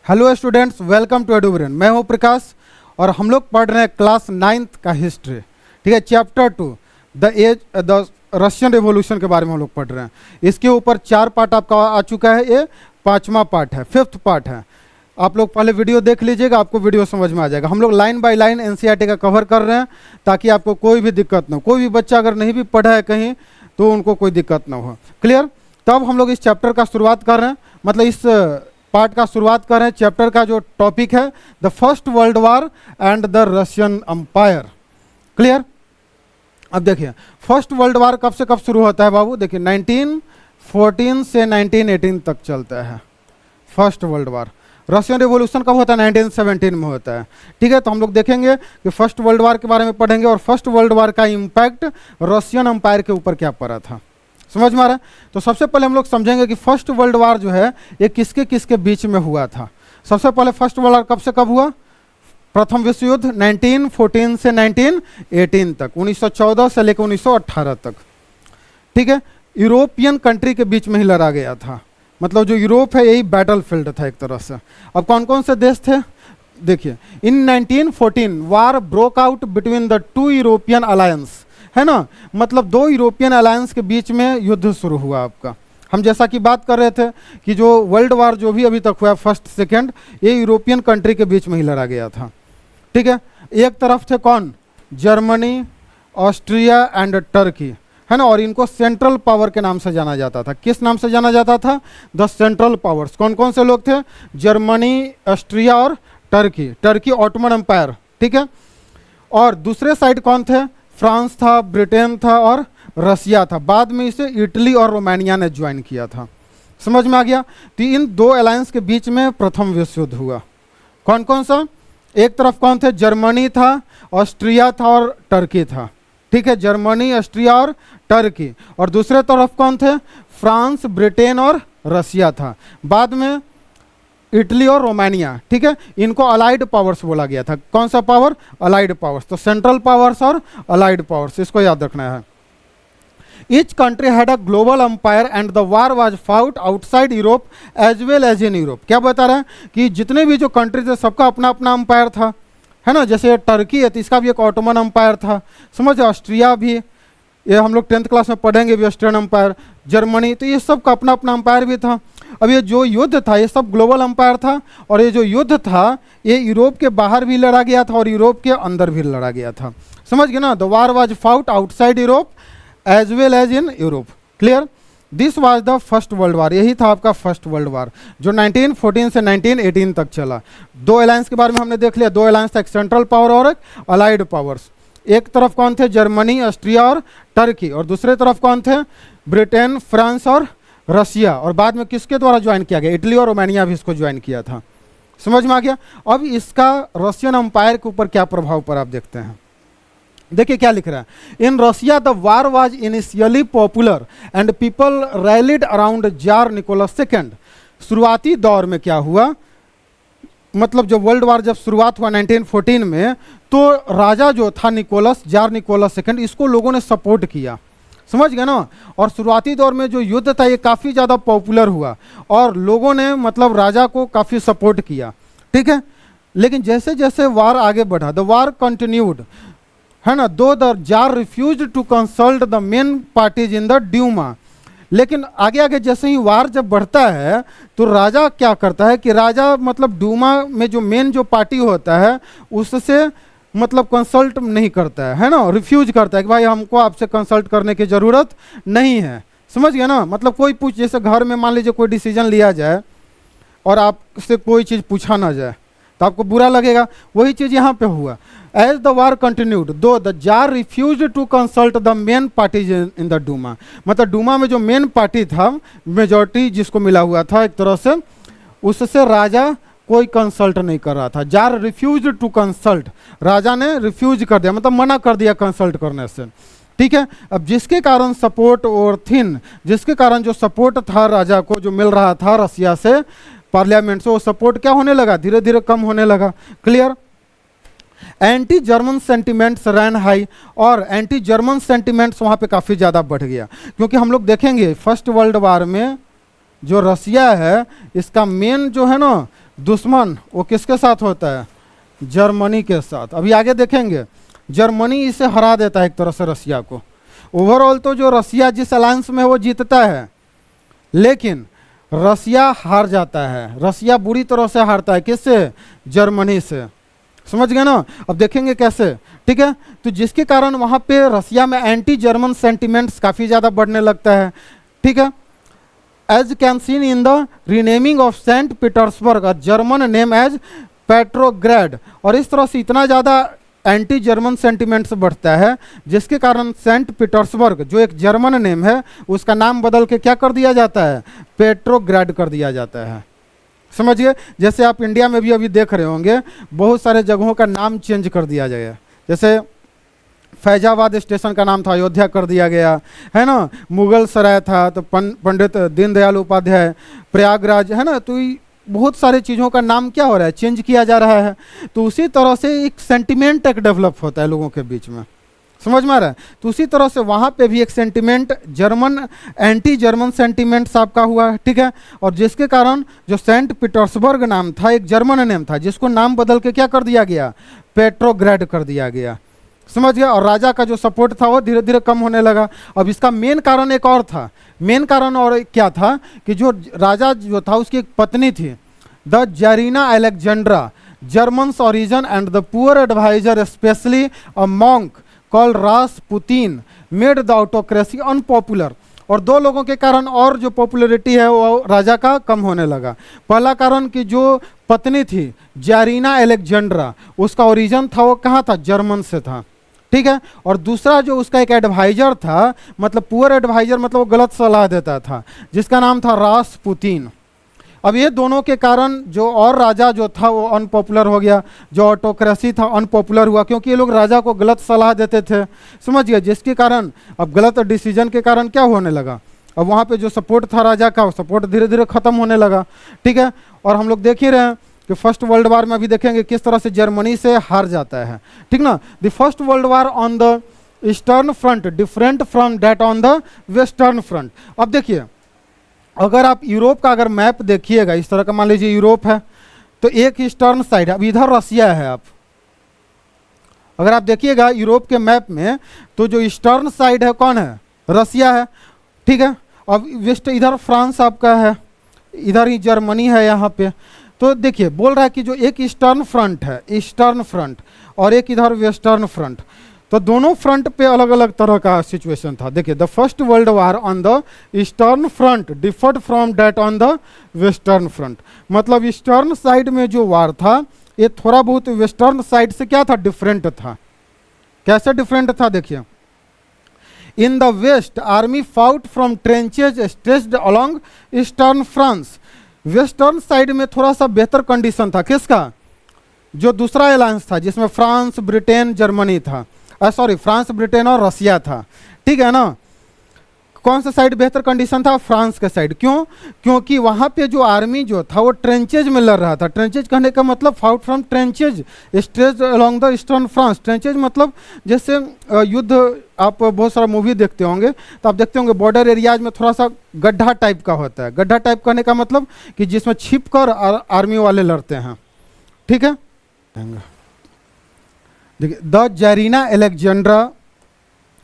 Hello students, welcome to Edubrain. मैं हूं प्रकाश और हम लोग पढ़ रहे हैं क्लास 9th का हिस्ट्री। ठीक है, चैप्टर 2 द रशियन रिवॉल्यूशन के बारे में हम लोग पढ़ रहे हैं। इसके ऊपर 4 पार्ट आपका आ चुका है, ये 5वां पार्ट है, 5th पार्ट है। आप लोग पहले वीडियो देख लीजिएगा, आपको वीडियो समझ में आ जाएगा। हम लोग लाइन बाय लाइन एनसीईआरटी का कवर कर रहे हैं ताकि आपको कोई भी दिक्कत ना हो। कोई भी बच्चा अगर नहीं भी पढ़ा है कहीं तो उनको कोई दिक्कत ना हो। क्लियर? तब हम लोग इस चैप्टर का शुरुआत कर रहे हैं, मतलब इस पार्ट का शुरुआत कर रहे हैं। चैप्टर का जो टॉपिक है the first world war and the Russian empire. Clear? अब देखिए, फर्स्ट वर्ल्ड वॉर कब से कब शुरू होता है बाबू? देखिए 1914 से 1918 तक चलता है first world war. Russian revolution कब होता है? 1917 में होता है। ठीक है, तो हम लोग देखेंगे कि फर्स्ट वर्ल्ड वॉर के बारे में पढ़ेंगे और फर्स्ट वर्ल्ड वॉर का इम्पैक्ट रशियन एम्पायर के ऊपर क्या पड़ा था। समझ में आ रहा है? तो सबसे पहले हम लोग समझेंगे कि फर्स्ट वर्ल्ड वॉर जो है ये किसके किसके बीच में हुआ था। सबसे पहले फर्स्ट वर्ल्ड वॉर कब से कब हुआ? प्रथम विश्व युद्ध 1914 से 1918 तक, 1914 से लेकर 1918 तक। ठीक है, यूरोपियन कंट्री के बीच में ही लड़ा गया था। मतलब जो यूरोप है यही बैटल फील्ड था एक तरह से। अब कौन कौन से देश थे देखिए। In 1914 war broke out between the 2 European alliance, है ना। मतलब 2 यूरोपियन अलायंस के बीच में युद्ध शुरू हुआ आपका। हम जैसा कि बात कर रहे थे कि जो वर्ल्ड वार जो भी अभी तक हुआ फर्स्ट सेकेंड, ये यूरोपियन कंट्री के बीच में ही लड़ा गया था। ठीक है, एक तरफ थे कौन? जर्मनी, ऑस्ट्रिया एंड टर्की, है ना। और इनको सेंट्रल पावर के नाम से जाना जाता था। किस नाम से जाना जाता था? The central powers. कौन कौन से लोग थे? जर्मनी, ऑस्ट्रिया और टर्की। Turkey Ottoman empire. ठीक है, और दूसरे साइड कौन थे? फ्रांस था, ब्रिटेन था और रसिया था। बाद में इसे इटली और रोमानिया ने ज्वाइन किया था। समझ में आ गया? तो इन 2 अलायंस के बीच में प्रथम विश्व युद्ध हुआ। कौन कौन सा? एक तरफ कौन थे? जर्मनी था, ऑस्ट्रिया था और टर्की था। ठीक है, जर्मनी, ऑस्ट्रिया और टर्की। और दूसरे तरफ कौन थे? फ्रांस, ब्रिटेन और रसिया था। बाद में इटली और रोमानिया। ठीक है, इनको अलाइड पावर्स बोला गया था। कौन सा पावर? Allied powers. तो सेंट्रल पावर्स और अलाइड पावर्स, इसको याद रखना है। Each country had a global empire and the war was fought outside Europe as well as in Europe. क्या बता रहे हैं कि जितने भी जो कंट्री थे सबका अपना अपना एम्पायर था, है ना। जैसे टर्की है तो इसका भी एक ऑटोमन एम्पायर था। समझ? ऑस्ट्रिया भी, ये हम लोग 10th क्लास में पढ़ेंगे भी, ऑस्ट्रियन एम्पायर। जर्मनी, तो ये सब का अपना अपना एम्पायर भी था। अब ये जो युद्ध था ये सब ग्लोबल एम्पायर था, और ये जो युद्ध था ये यूरोप के बाहर भी लड़ा गया था और यूरोप के अंदर भी लड़ा गया था। समझ गए ना? The war was fought outside Europe as well as in Europe. Clear? This was the first world war. यही था आपका फर्स्ट वर्ल्ड वार जो 1914 से 1918 तक चला। 2 अलायंस के बारे में हमने देख लिया। 2 अलायंस था, एक सेंट्रल पावर और एक अलाइड पावर्स। एक तरफ कौन थे? जर्मनी, ऑस्ट्रिया और टर्की। और दूसरे तरफ कौन थे? ब्रिटेन, फ्रांस और रसिया। और बाद में किसके द्वारा ज्वाइन किया गया? इटली और रोमानिया भी इसको ज्वाइन किया था। समझ में आ गया? अब इसका रशियन एम्पायर के ऊपर क्या प्रभाव पड़ा आप देखते हैं। देखिए क्या लिख रहा है। In Russia the war was initially popular and people rallied around tsar Nicholas second. शुरुआती दौर में क्या हुआ, मतलब जब वर्ल्ड वार जब शुरुआत हुआ 1914 में, तो राजा जो था निकोलस, जार निकोलस सेकेंड, इसको लोगों ने सपोर्ट किया। समझ गए ना? और शुरुआती दौर में जो युद्ध था ये काफ़ी ज़्यादा पॉपुलर हुआ और लोगों ने मतलब राजा को काफ़ी सपोर्ट किया। ठीक है, लेकिन जैसे जैसे वार आगे बढ़ा, द वार कंटिन्यूड, है ना। Though the tsar refuse to consult the main parties in the Duma. लेकिन आगे आगे जैसे ही वार जब बढ़ता है तो राजा क्या करता है कि राजा मतलब डूमा में जो मेन जो पार्टी होता है उससे मतलब कंसल्ट नहीं करता है ना। रिफ्यूज करता है कि भाई हमको आपसे कंसल्ट करने की ज़रूरत नहीं है। समझ गए ना? मतलब कोई पूछ, जैसे घर में मान लीजिए कोई डिसीजन लिया जाए और आपसे कोई चीज़ पूछा ना जाए तो आपको बुरा लगेगा। वही चीज़ यहाँ पे हुआ। As the war continued though the tsar refuse to consult the main parties in the Duma. मतलब डूमा में जो मेन पार्टी था, मेजॉरिटी जिसको मिला हुआ था एक तरह से, उससे राजा कोई कंसल्ट नहीं कर रहा था। जार रिफ्यूज टू कंसल्ट, राजा ने रिफ्यूज कर दिया, मतलब मना कर दिया कंसल्ट करने से। ठीक है, अब जिसके कारण सपोर्ट और थिन, जिसके कारण जो सपोर्ट था राजा को जो मिल रहा था रसिया से, पार्लियामेंट से, वो सपोर्ट क्या होने लगा? धीरे धीरे कम होने लगा। क्लियर? एंटी जर्मन सेंटिमेंट्स रैन हाई, और एंटी जर्मन सेंटिमेंट्स वहाँ पे काफ़ी ज़्यादा बढ़ गया। क्योंकि हम लोग देखेंगे फर्स्ट वर्ल्ड वार में जो रसिया है इसका मेन जो है ना दुश्मन वो किसके साथ होता है? जर्मनी के साथ। अभी आगे देखेंगे, जर्मनी इसे हरा देता है एक तरह से रसिया को। ओवरऑल तो जो रसिया जिस अलायंस में वो जीतता है, लेकिन रसिया हार जाता है। रसिया बुरी तरह से हारता है, किससे? जर्मनी से। समझ गए ना? अब देखेंगे कैसे, ठीक है। तो जिसके कारण वहां पे रसिया में एंटी जर्मन सेंटिमेंट्स काफी ज्यादा बढ़ने लगता है, ठीक है। As can seen in the renaming of Saint Petersburg a German name as Petrograd. और इस तरह से इतना ज्यादा एंटी जर्मन सेंटिमेंट्स बढ़ता है, जिसके कारण सेंट पीटर्सबर्ग जो एक जर्मन नेम है, उसका नाम बदल के क्या कर दिया जाता है? पेट्रोग्रेड कर दिया जाता है। समझिए, जैसे आप इंडिया में भी अभी देख रहे होंगे, बहुत सारे जगहों का नाम चेंज कर दिया गया। जैसे फैजाबाद स्टेशन का नाम था, अयोध्या कर दिया गया है ना। मुगल सराय था तो पंडित दीनदयाल उपाध्याय। प्रयागराज है ना। तो बहुत सारे चीज़ों का नाम क्या हो रहा है? चेंज किया जा रहा है। तो उसी तरह से एक सेंटिमेंट एक डेवलप होता है लोगों के बीच में। समझ में आ रहा है? तो उसी तरह से वहाँ पे भी एक sentiment German, anti German sentiments आपका हुआ है, ठीक है। और जिसके कारण जो सेंट पीटर्सबर्ग नाम था, एक जर्मन नेम था, जिसको नाम बदल के क्या कर दिया गया? पेट्रोग्रेड कर दिया गया। समझ गया? और राजा का जो सपोर्ट था वो धीरे धीरे कम होने लगा। अब इसका मेन कारण एक और था। मेन कारण और क्या था कि जो राजा जो था उसकी एक पत्नी थी, the tsarina Alexandra, Germans origin and the poor adviser specially a monk called Rasputin made the autocracy unpopular. और दो लोगों के कारण और जो पॉपुलैरिटी है वो राजा का कम होने लगा। पहला कारण कि जो पत्नी थी जारीना अलेक्जेंड्रा, उसका ओरिजिन था वो कहाँ था? जर्मन से था, ठीक है। और दूसरा जो उसका एक एडवाइजर था, मतलब पुअर एडवाइजर, मतलब वो गलत सलाह देता था, जिसका नाम था रासपुतीन। अब ये दोनों के कारण जो और राजा जो था वो अनपॉपुलर हो गया, जो ऑटोक्रेसी था अनपॉपुलर हुआ, क्योंकि ये लोग राजा को गलत सलाह देते थे। समझ गए? जिसके कारण अब गलत डिसीजन के कारण क्या होने लगा? अब वहाँ पे जो सपोर्ट था राजा का, वो सपोर्ट धीरे धीरे खत्म होने लगा, ठीक है। और हम लोग देख ही रहे हैं कि फर्स्ट वर्ल्ड वार में भी देखेंगे किस तरह से जर्मनी से हार जाता है, ठीक ना। The first world war on the eastern front different from that on the western front. अब देखिए, अगर आप यूरोप का अगर मैप देखिएगा, इस तरह का मान लीजिए यूरोप है, तो एक ईस्टर्न साइड है, अब इधर रसिया है। आप अगर आप देखिएगा यूरोप के मैप में, तो जो ईस्टर्न साइड है कौन है? रसिया है, ठीक है। अब वेस्ट इधर फ्रांस आपका है, इधर ही जर्मनी है यहाँ पे। तो देखिए बोल रहा है कि जो एक ईस्टर्न फ्रंट है, ईस्टर्न फ्रंट, और एक इधर वेस्टर्न फ्रंट, तो दोनों फ्रंट पे अलग अलग तरह का सिचुएशन था। देखिए, the first world war on the eastern front deferred from that on the western front. मतलब ईस्टर्न साइड में जो वार था, ये थोड़ा बहुत वेस्टर्न साइड से क्या था? डिफरेंट था। कैसे डिफरेंट था? देखिए, in the west army fought from trenches stretched along eastern France. Western side में थोड़ा सा बेहतर कंडीशन था। किसका? जो दूसरा अलायंस था, जिसमें फ्रांस, ब्रिटेन, जर्मनी था, सॉरी फ्रांस, ब्रिटेन और रसिया था, ठीक है ना। कौन सा साइड बेहतर कंडीशन था? फ्रांस के साइड। क्यों? क्योंकि वहाँ पे जो आर्मी जो था वो ट्रेंचेज में लड़ रहा था। ट्रेंचेज कहने का मतलब fought from trenches stretched along the eastern France. Tranches मतलब जैसे युद्ध, आप बहुत सारा मूवी देखते होंगे तो आप देखते होंगे बॉर्डर एरियाज में थोड़ा सा गड्ढा टाइप का होता है। गड्ढा टाइप कहने का मतलब कि जिसमें छिप कर आर्मी वाले लड़ते हैं, ठीक है। देखिए, द जरीना अलेक्जेंड्रा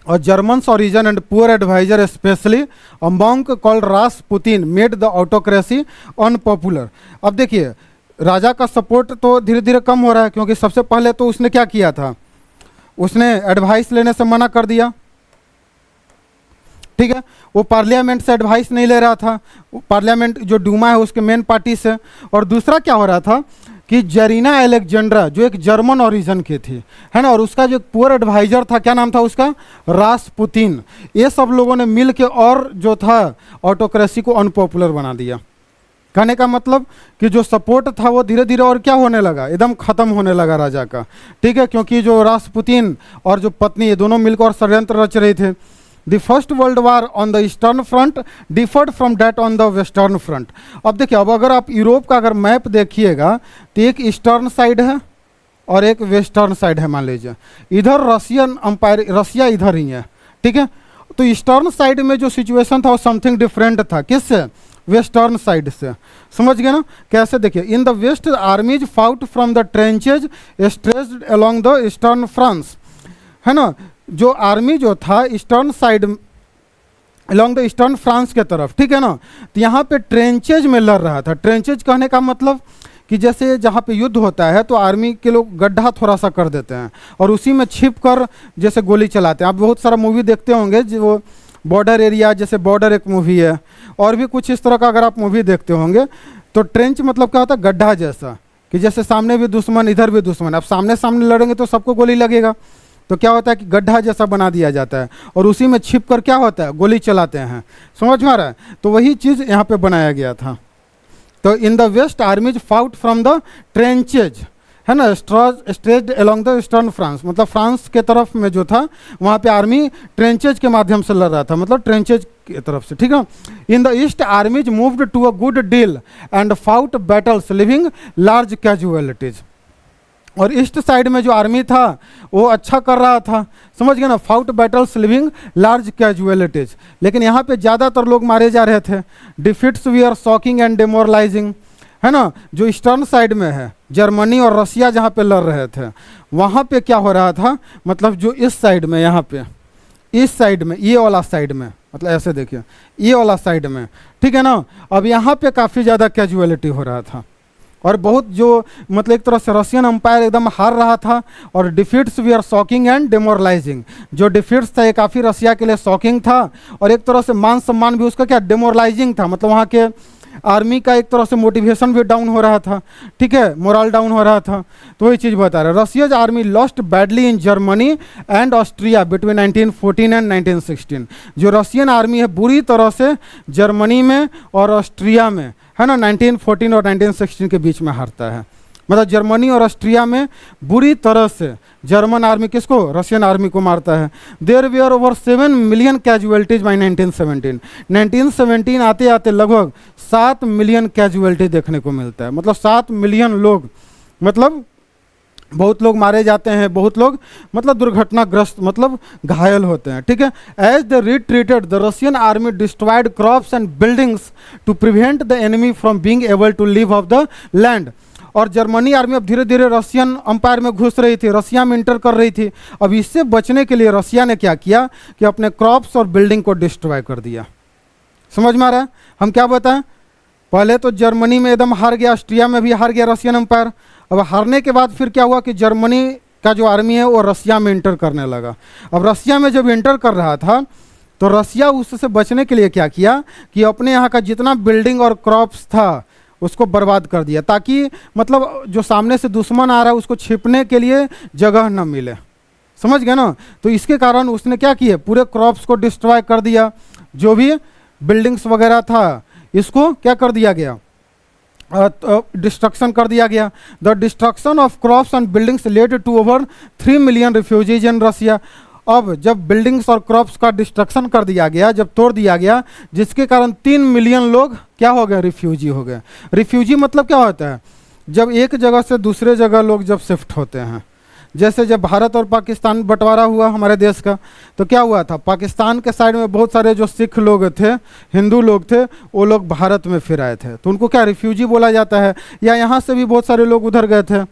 और Germans origin and poor adviser specially a monk called Rasputin made the autocracy unpopular. अब देखिए, राजा का सपोर्ट तो धीरे धीरे कम हो रहा है, क्योंकि सबसे पहले तो उसने क्या किया था? उसने एडवाइस लेने से मना कर दिया, ठीक है। वो पार्लियामेंट से एडवाइस नहीं ले रहा था, पार्लियामेंट जो डूमा है उसके मेन पार्टी से। और दूसरा क्या हो रहा था कि जरीना अलेक्जेंड्रा जो एक जर्मन ओरिजिन की थी, है ना, और उसका जो पुअर एडवाइजर था, क्या नाम था उसका? रासपुतीन। ये सब लोगों ने मिल के और जो था ऑटोक्रेसी को अनपॉपुलर बना दिया। कहने का मतलब कि जो सपोर्ट था वो धीरे धीरे और क्या होने लगा? एकदम खत्म होने लगा राजा का, ठीक है। क्योंकि जो रासपुतीन और जो पत्नी, ये दोनों मिलकर षड्यंत्र रच रहे थे। The first world war on the eastern front deferred from that on the western front. अब देखिए, अब अगर आप यूरोप का अगर मैप देखिएगा तो एक ईस्टर्न साइड है और एक वेस्टर्न साइड है। मान लीजिए इधर रशियन अंपायर, रसिया इधर ही है, ठीक है। तो ईस्टर्न साइड में जो सिचुएशन था वो समथिंग डिफरेंट था। किससे? वेस्टर्न साइड से। समझ गए ना कैसे? देखिए, in the west armies fought from the trenches stretched along the eastern France, है ना। जो आर्मी जो था eastern side along the eastern France के तरफ, ठीक है ना, तो यहाँ पे ट्रेंचेज में लड़ रहा था। ट्रेंचेज कहने का मतलब कि जैसे जहाँ पे युद्ध होता है तो आर्मी के लोग गड्ढा थोड़ा सा कर देते हैं और उसी में छिप कर जैसे गोली चलाते हैं। आप बहुत सारा मूवी देखते होंगे जो बॉर्डर एरिया, जैसे बॉर्डर एक मूवी है, और भी कुछ इस तरह का अगर आप मूवी देखते होंगे तो ट्रेंच मतलब क्या होता है? गड्ढा जैसा, कि जैसे सामने भी दुश्मन इधर भी दुश्मन। अब सामने सामने लड़ेंगे तो सबको गोली लगेगा, तो क्या होता है कि गड्ढा जैसा बना दिया जाता है और उसी में छिप कर क्या होता है? गोली चलाते हैं। समझ में आ रहा है? तो वही चीज़ यहाँ पे बनाया गया था। तो in the west armies fought from the trenches, है ना, stretched along the eastern France, मतलब फ्रांस के तरफ में जो था वहाँ पे आर्मी ट्रेंचेज के माध्यम से लड़ रहा था, मतलब ट्रेंचेज की तरफ से, ठीक है। In the east armies moved to a good deal and fought battles living large casualties. और ईस्ट साइड में जो आर्मी था वो अच्छा कर रहा था, समझ गए ना, fought battles living large casualties. लेकिन यहाँ पे ज़्यादातर लोग मारे जा रहे थे। Defeats we are shocking and demoralising, है ना। जो ईस्टर्न साइड में है, जर्मनी और रसिया जहाँ पे लड़ रहे थे, वहाँ पे क्या हो रहा था? मतलब जो इस साइड में, यहाँ पे इस साइड में, ये वाला साइड में, मतलब ऐसे देखिए, ये वाला साइड में, ठीक है ना। अब यहाँ पे काफ़ी ज़्यादा कैजुअलिटी हो रहा था और बहुत जो मतलब एक तरह से रशियन एम्पायर एकदम हार रहा था। और defeats we are shocking and demoralising, जो डिफीट्स था ये काफ़ी रशिया के लिए शॉकिंग था और एक तरह से मान सम्मान भी उसका क्या डेमोरलाइजिंग था, मतलब वहाँ के आर्मी का एक तरह से मोटिवेशन भी डाउन हो रहा था, ठीक है, मोरल डाउन हो रहा था। तो वही चीज़ बता रहे, Russia's army lost badly in Germany and Austria between 1914 and 1916। जो रशियन आर्मी है बुरी तरह से जर्मनी में और ऑस्ट्रिया में, है ना, 1914 और 1916 के बीच में हारता है। मतलब जर्मनी और ऑस्ट्रिया में बुरी तरह से जर्मन आर्मी किसको? रशियन आर्मी को मारता है। There were over 7 million casualties by 1917। 1917 आते आते लगभग 7 मिलियन कैजुअलिटी देखने को मिलता है। मतलब 7 मिलियन लोग, मतलब बहुत लोग मारे जाते हैं, बहुत लोग मतलब दुर्घटनाग्रस्त, मतलब घायल होते हैं, ठीक है। As the retreated the Russian army destroyed crops and buildings to prevent the enemy from being able to live off the land. और जर्मनी आर्मी अब धीरे धीरे रशियन अंपायर में घुस रही थी, रशिया में इंटर कर रही थी। अब इससे बचने के लिए रशिया ने क्या किया कि अपने क्रॉप्स और बिल्डिंग को डिस्ट्रॉय कर दिया। समझ में आ रहा है? हम क्या बताएं, पहले तो जर्मनी में एकदम हार गया, ऑस्ट्रिया में भी हार गया रशियन अंपायर। अब हारने के बाद फिर क्या हुआ कि जर्मनी का जो आर्मी है वो रशिया में इंटर करने लगा। अब रशिया में जब इंटर कर रहा था तो रशिया उससे बचने के लिए क्या किया कि अपने यहाँ का जितना बिल्डिंग और क्रॉप्स था उसको बर्बाद कर दिया, ताकि मतलब जो सामने से दुश्मन आ रहा है उसको छिपने के लिए जगह न मिले। समझ गए ना? तो इसके कारण उसने क्या किया, पूरे क्रॉप्स को डिस्ट्रॉय कर दिया, जो भी बिल्डिंग्स वगैरह था इसको क्या कर दिया गया, डिस्ट्रक्शन कर दिया गया। The destruction of crops and buildings led to over 3 million refugees in Russia. अब जब बिल्डिंग्स और क्रॉप्स का डिस्ट्रक्शन कर दिया गया, जब तोड़ दिया गया, जिसके कारण 3 मिलियन लोग क्या हो गए, रिफ्यूजी हो गए। रिफ्यूजी मतलब क्या होता है, जब एक जगह से दूसरे जगह लोग जब शिफ्ट होते हैं। जैसे जब भारत और पाकिस्तान बंटवारा हुआ हमारे देश का, तो क्या हुआ था, पाकिस्तान के साइड में बहुत सारे जो सिख लोग थे, हिंदू लोग थे, वो लोग भारत में फिर आए थे, तो उनको क्या रिफ्यूजी बोला जाता है। या यहाँ से भी बहुत सारे लोग उधर गए थे,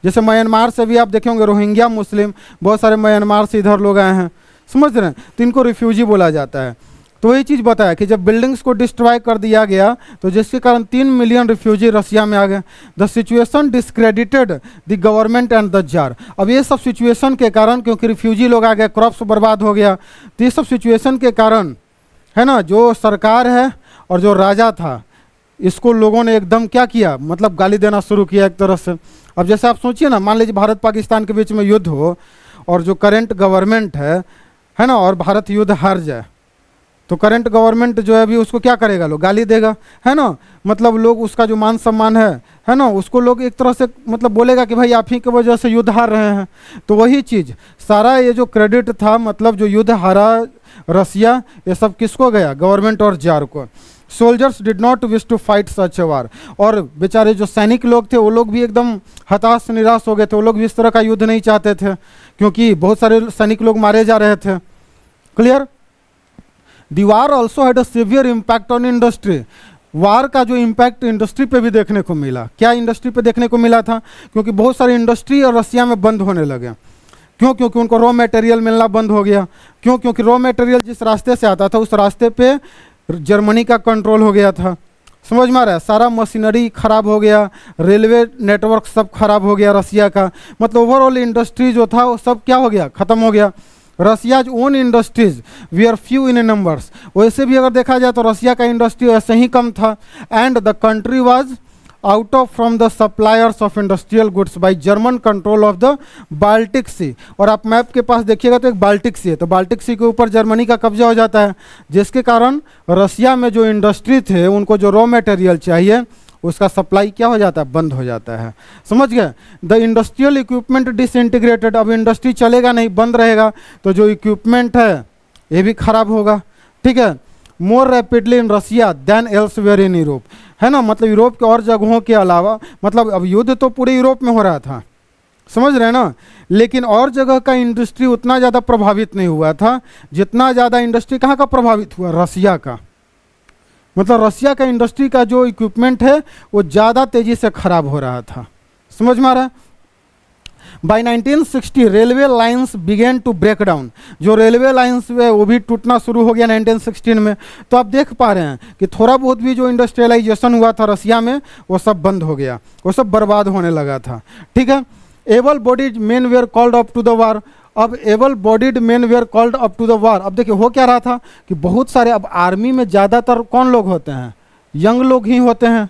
जैसे म्यांमार से भी आप देखे होंगे रोहिंग्या मुस्लिम, बहुत सारे म्यांमार से इधर लोग आए हैं, समझ रहे हैं, तो इनको रिफ्यूजी बोला जाता है। तो वही चीज़ बताया कि जब बिल्डिंग्स को डिस्ट्रॉय कर दिया गया तो जिसके कारण 3 मिलियन रिफ्यूजी रशिया में आ गए। The situation discredited the government and the jar. अब ये सब सिचुएशन के कारण, क्योंकि रिफ्यूजी लोग आ गए, क्रॉप्स बर्बाद हो गया, तो ये सब सिचुएशन के कारण, है ना, जो सरकार है और जो राजा था, इसको लोगों ने एकदम क्या किया, मतलब गाली देना शुरू किया एक तरह से। अब जैसे आप सोचिए ना, मान लीजिए भारत पाकिस्तान के बीच में युद्ध हो और जो करंट गवर्नमेंट है ना, और भारत युद्ध हार जाए, तो करंट गवर्नमेंट जो है अभी उसको क्या करेगा, लोग गाली देगा, है ना। मतलब लोग उसका जो मान सम्मान है ना, उसको लोग एक तरह से मतलब बोलेगा कि भाई आप ही की वजह से युद्ध हार रहे हैं। तो वही चीज़, सारा ये जो क्रेडिट था, मतलब जो युद्ध हारा रसिया, ये सब किसको गया, गवर्नमेंट और जार को। Soldiers did not wish to fight such a war. और बेचारे जो सैनिक लोग थे वो लोग भी एकदम हताश निराश हो गए थे, वो लोग भी इस तरह का युद्ध नहीं चाहते थे, क्योंकि बहुत सारे सैनिक लोग मारे जा रहे थे। Clear? The war also had a severe impact on industry. वार का जो इम्पैक्ट इंडस्ट्री पे भी देखने को मिला। क्या इंडस्ट्री पे देखने को मिला था? क्योंकि बहुत सारी इंडस्ट्री और रसिया में बंद होने लगे। क्यों? क्योंकि उनको रॉ मटेरियल मिलना बंद हो गया। क्यों? क्योंकि रॉ मटेरियल जिस रास्ते से आता था उस रास्ते पे जर्मनी का कंट्रोल हो गया था। समझ में आ रहा है? सारा मशीनरी खराब हो गया, रेलवे नेटवर्क सब खराब हो गया रसिया का। मतलब ओवरऑल इंडस्ट्री जो था वो सब क्या हो गया? ख़त्म हो गया। Russia's own industries we are few in numbers. वैसे भी अगर देखा जाए तो रसिया का इंडस्ट्री ऐसे ही कम था। And the country was out of from the suppliers of industrial goods by German control of the Baltic sea. और आप मैप के पास देखिएगा तो एक बाल्टिक सी है, तो बाल्टिक सी के ऊपर जर्मनी का कब्जा हो जाता है, जिसके कारण रसिया में जो इंडस्ट्री थे उनको जो रॉ मटेरियल चाहिए उसका सप्लाई क्या हो जाता है? बंद हो जाता है। समझ गए? The industrial equipment disintegrated. अब इंडस्ट्री चलेगा नहीं, बंद रहेगा, तो जो इक्विपमेंट है ये भी खराब होगा। ठीक है? More rapidly in Russia than elsewhere in Europe, है ना। मतलब यूरोप के और जगहों के अलावा, मतलब अब युद्ध तो पूरे यूरोप में हो रहा था, समझ रहे हैं ना, लेकिन और जगह का इंडस्ट्री उतना ज़्यादा प्रभावित नहीं हुआ था जितना ज़्यादा इंडस्ट्री कहाँ का प्रभावित हुआ? रसिया का। मतलब रसिया का इंडस्ट्री का जो इक्विपमेंट है वो ज़्यादा तेज़ी से खराब हो रहा था। समझ में आ रहा है? By 1960 railway lines began to break down. जो रेलवे लाइंस है वो भी टूटना शुरू हो गया 1916 में। तो आप देख पा रहे हैं कि थोड़ा बहुत भी जो इंडस्ट्रियलाइजेशन हुआ था रसिया में वो सब बंद हो गया, वो सब बर्बाद होने लगा था। ठीक है? Able bodied men were called up to the war. अब able bodied men were called up to the war. अब देखिए हो क्या रहा था कि बहुत सारे, अब आर्मी में ज़्यादातर कौन लोग होते हैं? यंग लोग ही होते हैं,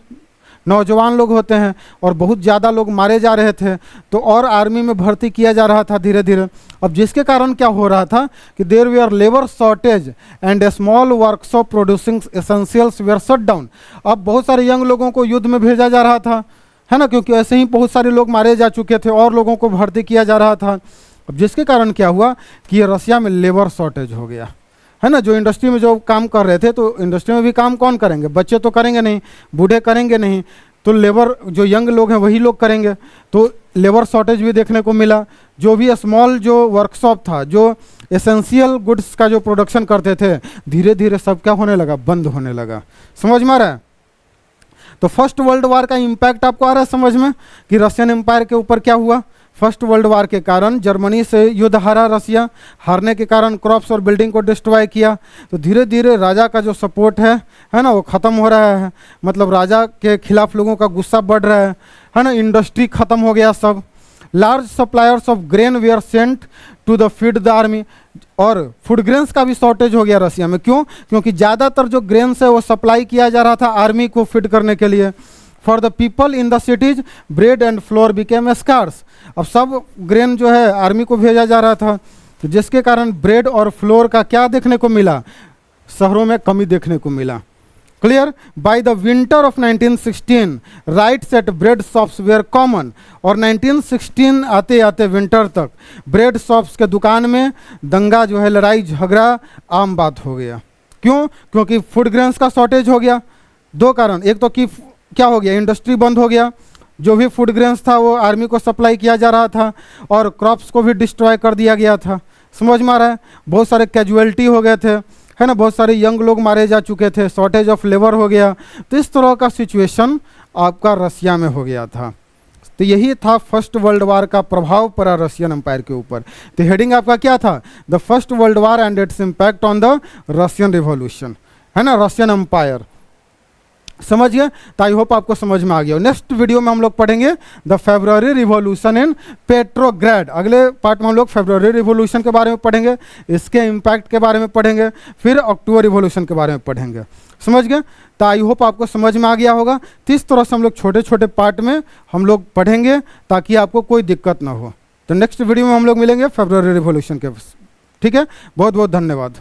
नौजवान लोग होते हैं, और बहुत ज़्यादा लोग मारे जा रहे थे, तो और आर्मी में भर्ती किया जा रहा था धीरे धीरे। अब जिसके कारण क्या हो रहा था कि there were labour shortage and a small workshop producing essentials were shut down. अब बहुत सारे यंग लोगों को युद्ध में भेजा जा रहा था, है ना, क्योंकि ऐसे ही बहुत सारे लोग मारे जा चुके थे और लोगों को भर्ती किया जा रहा था। अब जिसके कारण क्या हुआ कि ये रसिया में लेबर शॉर्टेज हो गया, है ना। जो इंडस्ट्री में जो काम कर रहे थे, तो इंडस्ट्री में भी काम कौन करेंगे? बच्चे तो करेंगे नहीं, बूढ़े करेंगे नहीं, तो लेबर जो यंग लोग हैं वही लोग करेंगे। तो लेबर शॉर्टेज भी देखने को मिला। जो भी स्मॉल जो वर्कशॉप था, जो एसेंशियल गुड्स का जो प्रोडक्शन करते थे, धीरे धीरे सब क्या होने लगा? बंद होने लगा। समझ में आ रहा है? तो फर्स्ट वर्ल्ड वार का इम्पैक्ट आपको आ रहा है समझ में कि रशियन एम्पायर के ऊपर क्या हुआ? फर्स्ट वर्ल्ड वार के कारण जर्मनी से युद्ध हारा रसिया, हारने के कारण क्रॉप्स और बिल्डिंग को डिस्ट्रॉय किया। तो धीरे धीरे राजा का जो सपोर्ट है ना, वो ख़त्म हो रहा है। मतलब राजा के खिलाफ लोगों का गुस्सा बढ़ रहा है ना। इंडस्ट्री ख़त्म हो गया सब। Large suppliers of grain were sent to the feed the army. और फूड ग्रेन्स का भी शॉर्टेज हो गया रसिया में। क्यों? क्योंकि ज़्यादातर जो ग्रेन्स है वो सप्लाई किया जा रहा था आर्मी को फीड करने के लिए। For the people in the cities bread and flour became scarce. अब सब ग्रेन जो है आर्मी को भेजा जा रहा था, तो जिसके कारण ब्रेड और फ्लोर का क्या देखने को मिला? शहरों में कमी देखने को मिला। Clear? By the winter of 1916 riots at bread shops were common. और 1916 आते आते विंटर तक ब्रेड शॉप्स के दुकान में दंगा जो है, लड़ाई झगड़ा आम बात हो गया। क्यों? क्योंकि फूड ग्रेन्स का शॉर्टेज हो गया। दो कारण, एक तो कि क्या हो गया? इंडस्ट्री बंद हो गया, जो भी फूड ग्रेन्स था वो आर्मी को सप्लाई किया जा रहा था, और क्रॉप्स को भी डिस्ट्रॉय कर दिया गया था। समझ में आ रहा है? बहुत सारे कैजुअलिटी हो गए थे, है ना, बहुत सारे यंग लोग मारे जा चुके थे, शॉर्टेज ऑफ लेबर हो गया। तो इस तरह का सिचुएशन आपका रसिया में हो गया था। तो यही था फर्स्ट वर्ल्ड वार का प्रभाव पड़ा रशियन एम्पायर के ऊपर। तो हेडिंग आपका क्या था? The first world war and its impact on the Russian revolution, है ना, रशियन एम्पायर। समझिए? तो आई होप आपको समझ में आ गया। नेक्स्ट वीडियो में हम लोग पढ़ेंगे the February revolution in Petrograd. अगले पार्ट में हम लोग फेब्रुअरी रिवॉल्यूशन के बारे में पढ़ेंगे, इसके इम्पैक्ट के बारे में पढ़ेंगे, फिर अक्टूबर रिवॉल्यूशन के बारे में पढ़ेंगे। समझ गए? तो आई होप आपको समझ में आ गया होगा। तो इस तरह से हम लोग छोटे छोटे पार्ट में हम लोग पढ़ेंगे ताकि आपको कोई दिक्कत ना हो। तो नेक्स्ट वीडियो में हम लोग मिलेंगे फेब्रुअरी रिवॉल्यूशन के। ठीक है? बहुत बहुत धन्यवाद।